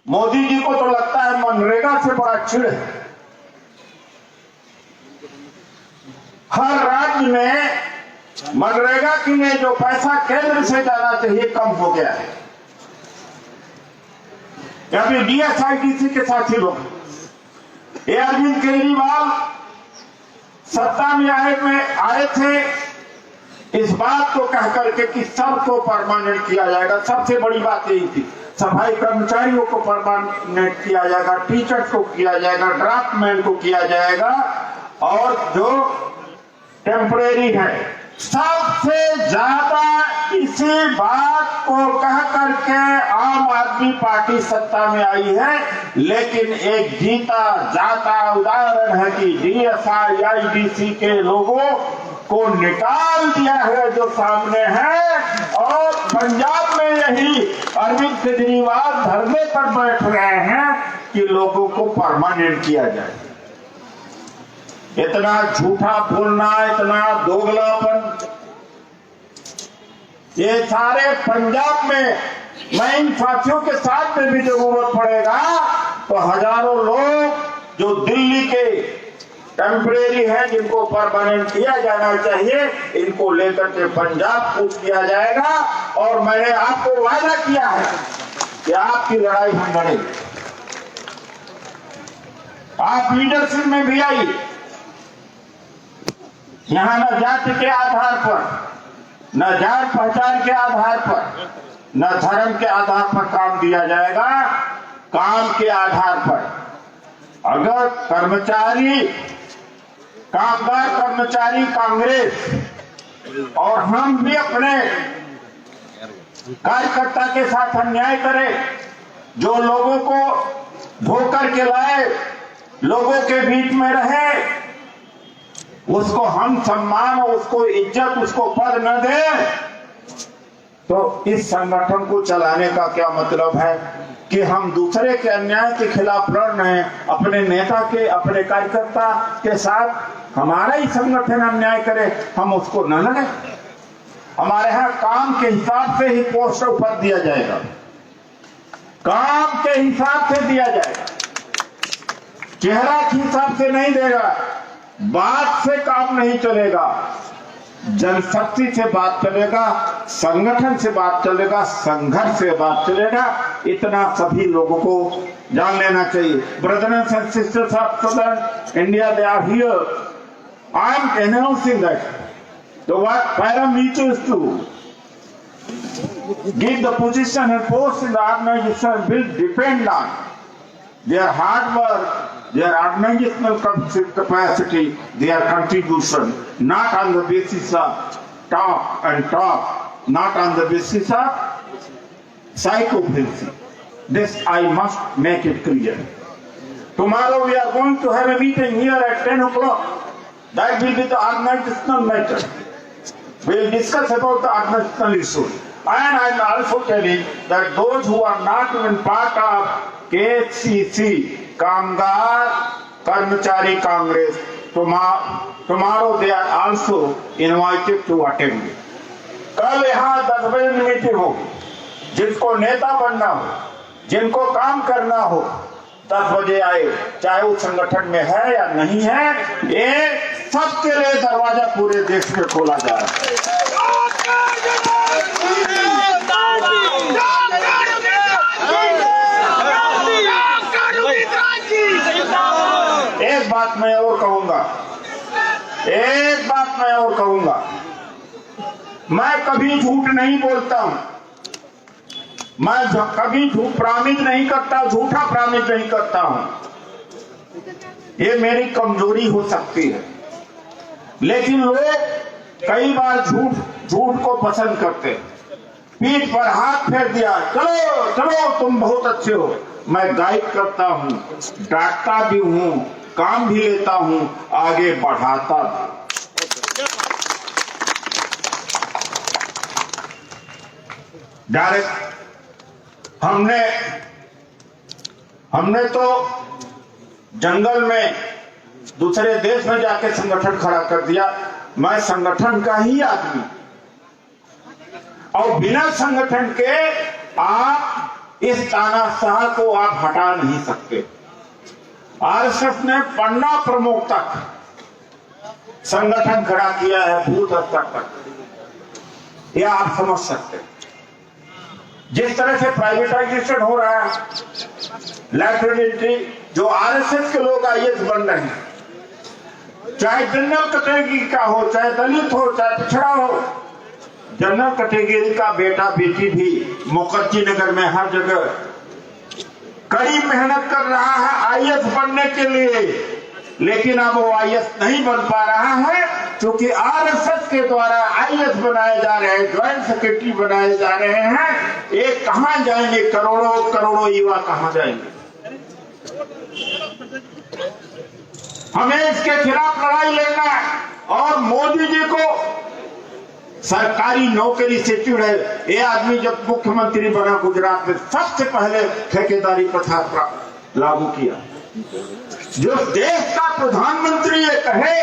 मोदी जी को तो लगता है मनरेगा से बड़ा चिढ़ है। हर राज्य में मनरेगा के लिए जो पैसा केंद्र से जाना चाहिए कम हो गया है। अभी डीएसआईटीसी के साथी लोग, ये अरविंद केजरीवाल सत्ता में आए थे इस बात को कहकर के कि सबको परमानेंट किया जाएगा। सबसे बड़ी बात यही थी, सफाई कर्मचारियों को परमानेंट किया जाएगा, टीचर्स को किया जाएगा, ड्राफ्टमैन को किया जाएगा, और जो टेम्परेरी है। सबसे ज्यादा इसी बात को कह करके आम आदमी पार्टी सत्ता में आई है, लेकिन एक जीता जाता उदाहरण है कि डीएसआईटीसी के लोगों को निकाल दिया है जो सामने है। और पंजाब में यही अरविंद केजरीवाल धरने पर बैठ रहे हैं कि लोगों को परमानेंट किया जाए। इतना झूठा बोलना, इतना दोगलापन, ये सारे पंजाब में, मैं इन साथियों के साथ में भी जरूरत पड़ेगा तो हजारों लोग जो दिल्ली के टेम्परेरी हैं जिनको परमानेंट किया जाना चाहिए, इनको लेकर के पंजाब कूच किया जाएगा। और मैंने आपको वादा किया है कि आपकी लड़ाई हम लड़ेंगे। आप लीडरशिप में भी आइए। यहां न जाति के आधार पर, न जान पहचान के आधार पर, न धर्म के आधार पर काम दिया जाएगा, काम के आधार पर। अगर कामगार कर्मचारी कांग्रेस और हम भी अपने कार्यकर्ता के साथ अन्याय करें, जो लोगों को धोकर के लाए, लोगों के बीच में रहे, उसको हम सम्मान, उसको इज्जत, उसको पद न दें, तो इस संगठन को चलाने का क्या मतलब है कि हम दूसरे के अन्याय के खिलाफ लड़ रहे हैं। अपने नेता के, अपने कार्यकर्ता के साथ हमारा ही संगठन अन्याय करे, हम उसको न लड़े। हमारे यहाँ काम के हिसाब से ही पोस्ट और पद दिया जाएगा, काम के हिसाब से दिया जाएगा, चेहरा के हिसाब से नहीं देगा। बात से काम नहीं चलेगा, जनशक्ति से बात चलेगा, संगठन से बात चलेगा, संघर्ष से बात चलेगा। इतना सभी लोगों को जान लेना चाहिए। Brothers and sisters of southern India, they are here. I am announcing that the parameters to give the position and post in the organization will depend on their hard work, their organizational capacity, their contribution, not on the basis of talk and talk, not on the basis of psychopathy. This I must make it clear. Tomorrow we are going to have a meeting here at 10 o'clock. That will be the organizational matter. We will discuss about the organizational issue. And I am also telling that those who are not even part of KCC, कामगार कर्मचारी Congress, tomorrow they are also invited to attend. कल यहाँ 10 बजे meeting होगी। जिसको नेता बनना हो, जिनको काम करना हो, 10 बजे आए, चाहे वो संगठन में है या नहीं है। ये सबके लिए दरवाजा पूरे देश में खोला जा रहा है। एक बात मैं और कहूंगा, मैं कभी झूठ नहीं बोलता हूं, मैं कभी झूठ प्रॉमिस नहीं करता, झूठा प्रॉमिस नहीं करता हूं। ये मेरी कमजोरी हो सकती है, लेकिन लोग कई बार झूठ को पसंद करते। पीठ पर हाथ फेर दिया, चलो चलो तुम बहुत अच्छे हो। मैं गाइड करता हूं, डांटता भी हूं, काम भी लेता हूं, आगे बढ़ाता भी। डायरेक्ट हमने तो जंगल में दूसरे देश में जाके संगठन खड़ा कर दिया। मैं संगठन का ही आदमी, और बिना संगठन के आप इस तानाशाह को आप हटा नहीं सकते। आरएसएस ने पन्ना प्रमुख तक संगठन खड़ा किया है, बूथ स्तर तक, यह आप समझ सकते हैं। जिस तरह से प्राइवेटाइजेशन हो रहा है, लैटरल एंट्री, जो आरएसएस के लोग आईएएस बन रहे हैं, चाहे जनरल कैटेगरी का हो, चाहे दलित हो, चाहे पिछड़ा हो, जनरल कैटेगरी का बेटा बेटी भी मुखर्जी नगर में हर जगह कड़ी मेहनत कर रहा है आईएएस बनने के लिए, लेकिन अब वो आईएएस नहीं बन पा रहा है क्योंकि आरएसएस के द्वारा आईएएस बनाए जा रहे हैं, ज्वाइंट सेक्रेटरी बनाए जा रहे हैं। एक कहां जाएंगे, करोड़ों करोड़ों युवा कहां जाएंगे? हमें इसके खिलाफ लड़ाई लड़ना है। और मोदी जी को सरकारी नौकरी से चिढ़े, ये आदमी जब मुख्यमंत्री बना गुजरात में, सबसे पहले ठेकेदारी प्रथा लागू किया। जो देश का प्रधानमंत्री ये कहे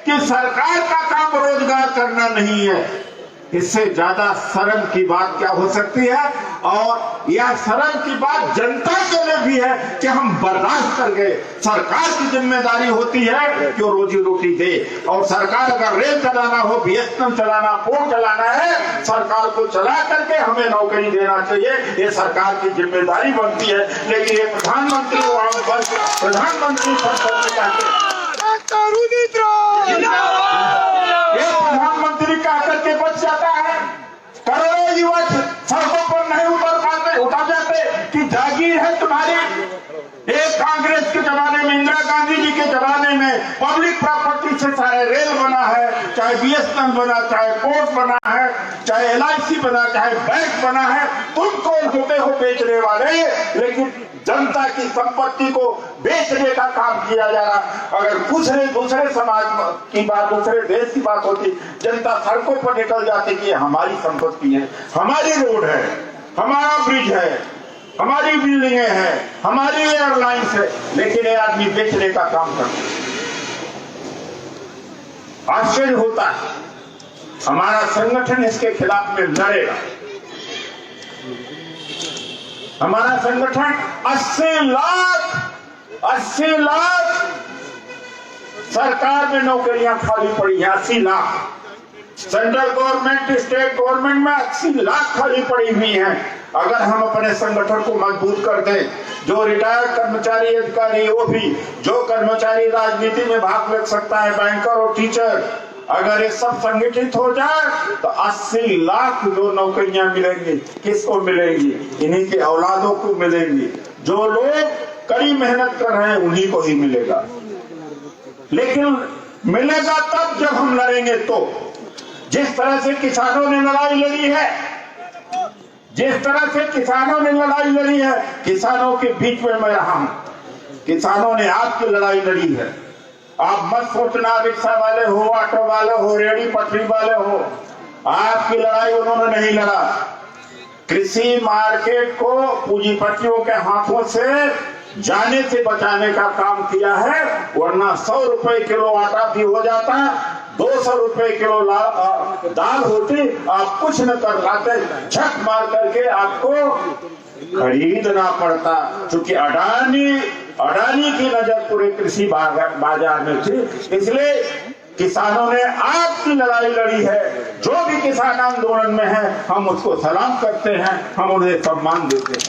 कि सरकार का काम रोजगार करना नहीं है, इससे ज्यादा शर्म की बात क्या हो सकती है? और यह शर्म की बात जनता के लिए भी है कि हम बर्दाश्त कर गए। सरकार की जिम्मेदारी होती है कि वो रोजी रोटी दे, और सरकार अगर रेल चलाना हो, बीएसएनएल चलाना, पोर्ट चलाना है, सरकार को चला करके हमें नौकरी देना चाहिए, ये सरकार की जिम्मेदारी बनती है। लेकिन ये प्रधानमंत्री प्रधानमंत्री प्रधानमंत्री कह करके बच जाता है। करोड़ों युवा सड़कों पर नहीं उतर जाते कि जागीर है तुम्हारी। एक कांग्रेस के जमाने में, इंदिरा गांधी जी के जमाने में पब्लिक प्रॉपर्टी से चाहे रेल बना है, चाहे बीएसएनएल बना, चाहे पोर्ट बना है, चाहे एलआईसी बना, चाहे बैंक बना है, तुम कौन होते हो बेचने वाले? लेकिन जनता की संपत्ति को बेचने का काम किया जा रहा। अगर दूसरे समाज की बात, दूसरे देश की बात होती, जनता सड़कों पर निकल जाती कि हमारी संपत्ति है, हमारी रोड है, हमारा ब्रिज है, हमारी बिल्डिंगें हैं, हमारी एयरलाइंस है, लेकिन ये आदमी बेचने का काम करता है। आश्चर्य होता है। हमारा संगठन इसके खिलाफ में लड़ेगा। हमारा संगठन 80 लाख सरकार में नौकरियां खाली पड़ी हैं। 80 lakh central government, state government में 80 लाख खाली पड़ी हुई हैं। अगर हम अपने संगठन को मजबूत कर दें, जो रिटायर्ड कर्मचारी अधिकारी, वो भी जो कर्मचारी राजनीति में भाग ले सकता है, बैंकर और टीचर, अगर ये सब संगठित हो जाए तो 80 लाख जो नौकरियां मिलेंगी, किसको मिलेंगी? इन्हीं के औलादों को मिलेंगी। जो लोग कड़ी मेहनत कर रहे हैं उन्हीं को ही मिलेगा। लेकिन मिलेगा तब जब हम लड़ेंगे। तो जिस तरह से किसानों ने लड़ाई लड़ी है, जिस तरह से किसानों ने लड़ाई लड़ी है, किसानों के बीच में मैं रहा हूं, किसानों ने आपकी लड़ाई लड़ी है। आप मत सोचना रिक्शा वाले हो, ऑटो वाले हो, रेहड़ी पटरी वाले हो, आपकी लड़ाई उन्होंने नहीं लड़ा। कृषि मार्केट को पूंजीपतियों के हाथों से जाने से बचाने का काम किया है, वरना 100 रुपए किलो आटा भी हो जाता, 200 रुपए किलो दाल होती, आप कुछ न कर पाते, झक मार करके आपको खरीदना पड़ता। क्योंकि अडानी की नजर पूरे कृषि बाजार में थी, इसलिए किसानों ने आपकी लड़ाई लड़ी है। जो भी किसान आंदोलन में है, हम उसको सलाम करते हैं, हम उन्हें सम्मान देते हैं।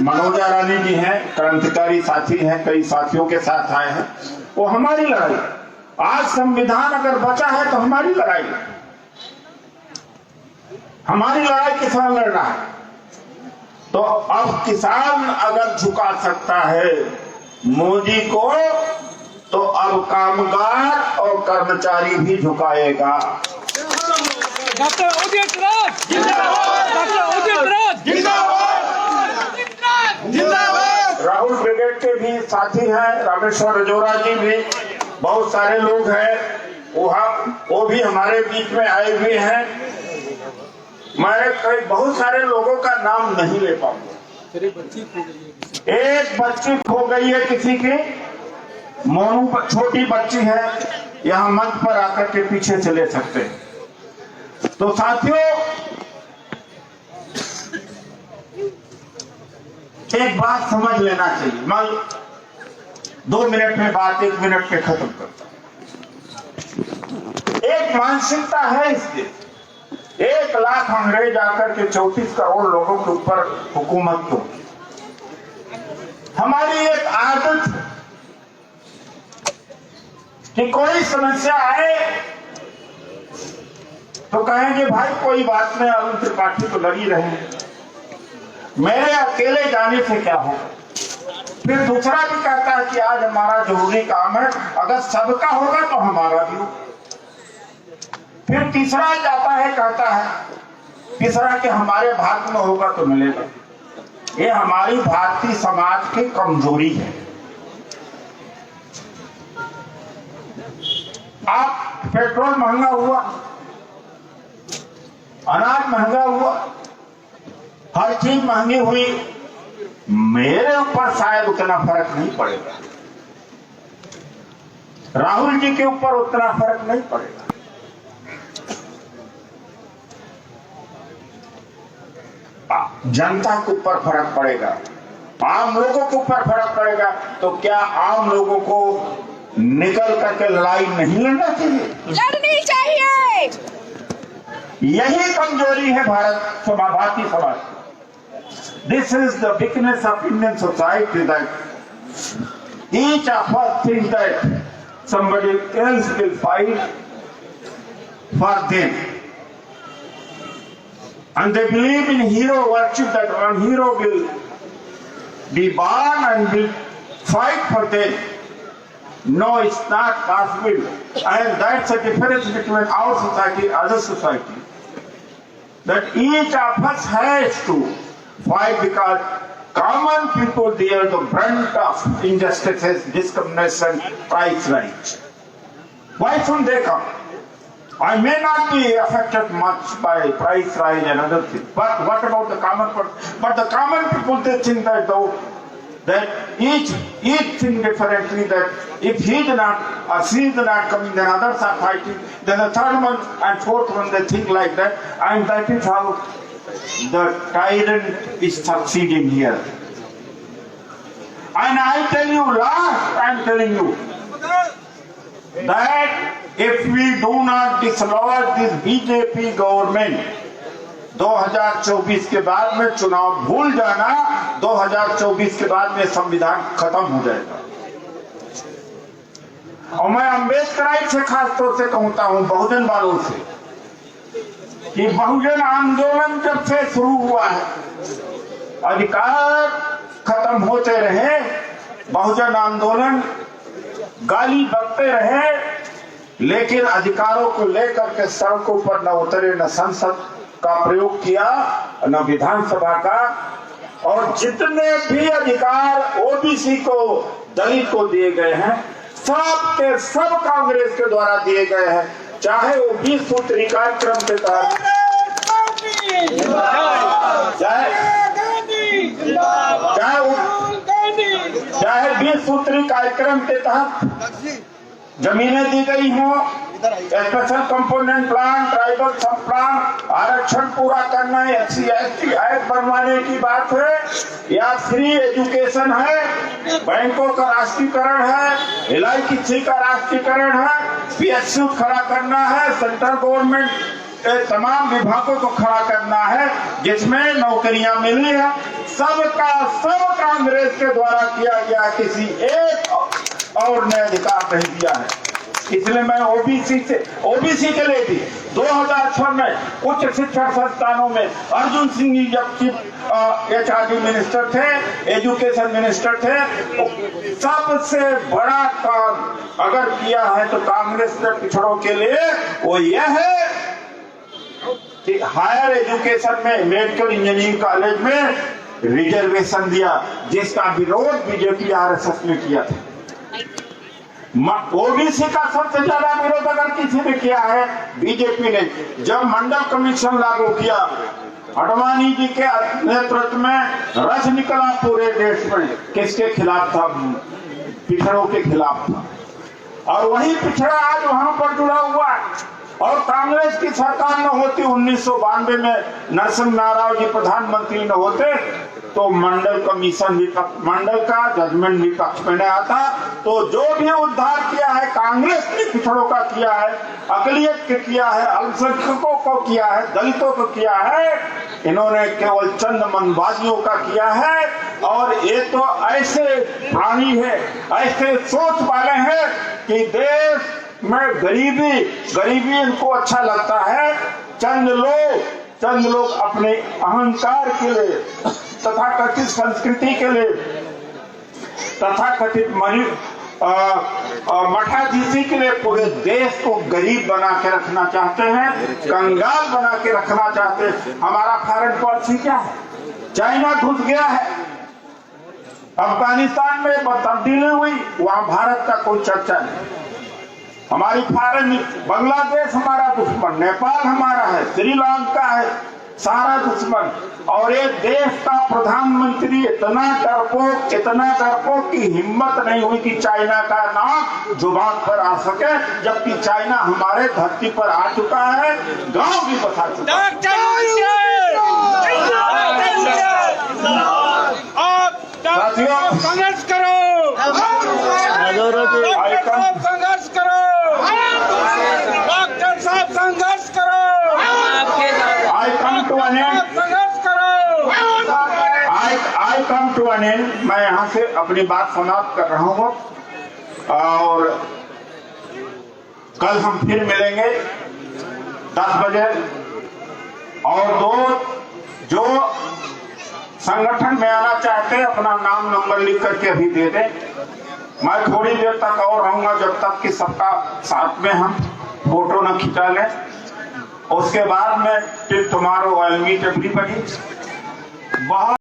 मनोजा रानी जी हैं, क्रांतिकारी साथी हैं, कई साथियों के साथ आए हैं। वो हमारी लड़ाई, आज संविधान अगर बचा है तो हमारी लड़ाई, हमारी लड़ाई किसान लड़ रहा है। तो अब किसान अगर झुका सकता है मोदी को, तो अब कामगार और कर्मचारी भी झुकाएगा। डॉक्टर उदित राज जिंदाबाद, डॉक्टर उदित राज जिंदाबाद, जिंदाबाद। राहुल ब्रिगेड के भी साथी हैं, रामेश्वर रजौरा जी भी, बहुत सारे लोग हैं, वो भी हमारे बीच में आए हुए हैं। मैं कई बहुत सारे लोगों का नाम नहीं ले पाऊंगा। एक बच्ची खो गई है किसी की, मोनू छोटी बच्ची है, यहाँ मंच पर आकर के पीछे चले सकते हैं। तो साथियों, एक बात समझ लेना चाहिए। मैं 2 मिनट में बात 1 मिनट में खत्म करता हूं। एक मानसिकता है इसकी, 1 लाख अंग्रेज आकर के 34 करोड़ लोगों के ऊपर हुकूमत को। हमारी एक आदत कि कोई समस्या आए तो कहेंगे भाई कोई बात नहीं, अरुण त्रिपाठी तो लगी रहे, मेरे अकेले जाने से क्या होगा। फिर दूसरा भी कहता है कि आज हमारा जरूरी काम है, अगर सबका होगा तो हमारा भी होगा। फिर तीसरा जाता है, कहता है तीसरा कि हमारे भाग में होगा तो मिलेगा। ये हमारी भारतीय समाज की कमजोरी है। आप पेट्रोल महंगा हुआ, अनाज महंगा हुआ, हर चीज महंगी हुई, मेरे ऊपर शायद उतना फर्क नहीं पड़ेगा, राहुल जी के ऊपर उतना फर्क नहीं पड़ेगा। जनता के ऊपर फर्क पड़ेगा, आम लोगों के ऊपर फर्क पड़ेगा। तो क्या आम लोगों को निकल करके लड़ाई नहीं लड़ना चाहिए? लड़नी चाहिए। यही कमजोरी है Bharatiya Samaj. This is the weakness of Indian society, that each of us think that somebody else will fight for them, and they believe in hero worship, that one hero will be born and will fight for them. No, it's not possible, and that's the difference between our society and other society, that each of us has to fight, because common people bear the brunt of injustices, discrimination, price rise. Why shouldn't they come? I may not be affected much by price rise and other things, but what about the common person? But the common people, they think that though, that each think differently, that if he did not, or she is not coming, then others are fighting, then the third one and fourth one, they think like that, and that is how the tyrant is succeeding here. And I tell you, last I am telling you, that if we do not dislodge this BJP government, 2024 के बाद में चुनाव भूल जाना, 2024 के बाद में संविधान खत्म हो जाएगा। और मैं अम्बेडकराइट से खासतौर से कहता हूं, बहुजन वालों से, कि बहुजन आंदोलन जब से शुरू हुआ है, अधिकार खत्म होते रहे, बहुजन आंदोलन गाली बकते रहे, लेकिन अधिकारों को लेकर के सड़कों पर न उतरे, न संसद का प्रयोग किया, न विधानसभा का। और जितने भी अधिकार ओबीसी को, दलित को दिए गए हैं, सब के सब कांग्रेस के द्वारा दिए गए हैं, चाहे वो 20 सूत्री कार्यक्रम के तहत, चाहे 20 सूत्री कार्यक्रम के तहत जमीनें दी गई हो, स्पेशल कंपोनेंट प्लान, ट्राइबल सब प्लान, आरक्षण पूरा करना है, SC/ST एक्ट बनवाने की बात है, या फ्री एजुकेशन है, बैंकों का राष्ट्रीयकरण है, LIC का राष्ट्रीयकरण है, PSU खड़ा करना है, सेंट्रल गवर्नमेंट तमाम विभागों को खड़ा करना है, जिसमें नौकरियां मिली है, सबका सब कांग्रेस के द्वारा किया गया, किसी एक और ने अधिकार नहीं दिया है। इसलिए मैं ओबीसी के लिए भी 2006 में उच्च शिक्षा संस्थानों में अर्जुन सिंह जी जब HRD मिनिस्टर थे, एजुकेशन मिनिस्टर थे, सबसे बड़ा काम अगर किया है तो कांग्रेस ने पिछड़ों के लिए वो यह है कि हायर एजुकेशन में मेडिकल इंजीनियरिंग कॉलेज में रिजर्वेशन दिया, जिसका विरोध बीजेपी RSS ने किया था। ओबीसी का सबसे ज्यादा विरोध अगर किसी ने किया है बीजेपी ने। जब मंडल कमीशन लागू किया, अडवाणी जी के नेतृत्व में रस निकला पूरे देश में। किसके खिलाफ था? पिछड़ों के खिलाफ था। और वही पिछड़ा आज वहां पर जुड़ा हुआ है। और कांग्रेस की सरकार न होती, 1992 में नरसिम्हा राव जी प्रधानमंत्री न होते, तो मंडल कमीशन मंडल का जजमेंट विपक्ष में नहीं आता। तो जो भी उद्धार किया है कांग्रेस ने पिछड़ों का किया है, अकलियत के किया है, अल्पसंख्यकों को किया है, दलितों को किया है। इन्होंने केवल चंद मनबाजियों का किया है। और ये तो ऐसे प्राणी है, ऐसे सोच वाले हैं कि देश में गरीबी इनको अच्छा लगता है। चंद लोग अपने अहंकार के लिए, तथाकथित संस्कृति के लिए, तथाकथित मठाधीशी के लिए पूरे देश को गरीब बना के रखना चाहते हैं, कंगाल बना के रखना चाहते हैं। हमारा फॉरेन पॉलिसी क्या है? चाइना घुस गया है, अफगानिस्तान में तब्दीली हुई, वहां भारत का कोई चर्चा नहीं। हमारी फॉरेन, बांग्लादेश हमारा दुश्मन, नेपाल हमारा है, श्रीलंका है, सारा दुश्मन। और ये देश का प्रधानमंत्री इतना डरपोक की हिम्मत नहीं हुई कि चाइना का नाम जुबान पर आ सके, जबकि चाइना हमारे धरती पर आ चुका है, गांव भी बसा चुका है। संघर्ष करो, संघर्ष करो, डॉक्टर साहब संघर्ष करो, I come to an end। मैं यहाँ से अपनी बात समाप्त कर रहा हूँ। और कल हम फिर मिलेंगे 10 बजे। और जो संगठन में आना चाहते हैं अपना नाम नंबर लिख करके अभी दे दें। मैं थोड़ी देर तक और रहूंगा, जब तक कि सबका साथ में हम फोटो न खिंचा लें। उसके बाद में till tomorrow I will meet everybody. बहुत